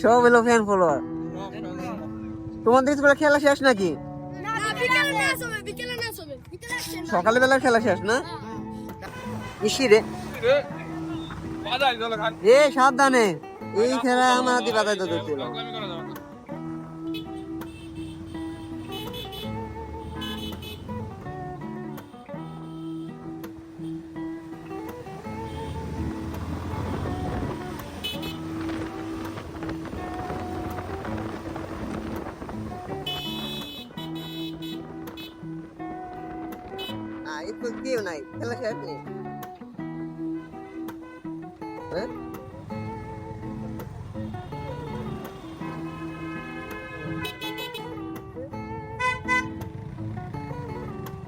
সব হলো fan follower. তোমাদের স্কুলে খেলা শেষ নাকি? সকালে বেলার খেলা শেষ না? ইসি রে এ সাবধানে, এই খেলা আমার হাতে বাধাই তো ধরছিল। একটু কেউ নাই, খেলা শেষ নেই।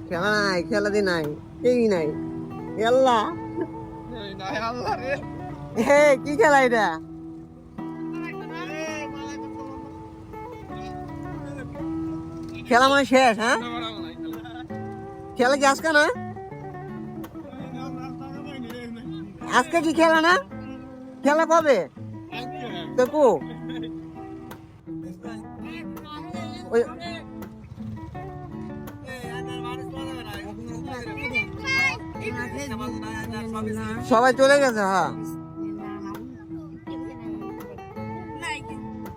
খেলা নাই, খেলা দি নাই, কেই নাই। আল্লাহ হে কি খেলা এটা? খেলা মানে শেষ? হ্যাঁ খেলা কি আজকে না? আজকে কি খেলা না? খেলা কবে? দেখো সবাই চলে গেছে। হ্যাঁ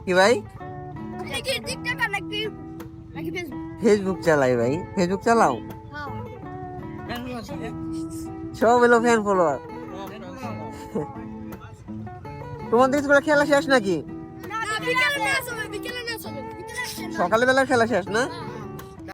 কি ভাই? ফেসবুক চালাই ভাই, ফেসবুক চালাও? সব হলো ফ্যান ফলোয়ার। তোমাদের স্কুলে খেলা শেষ নাকি? সকালে বেলার খেলা শেষ না?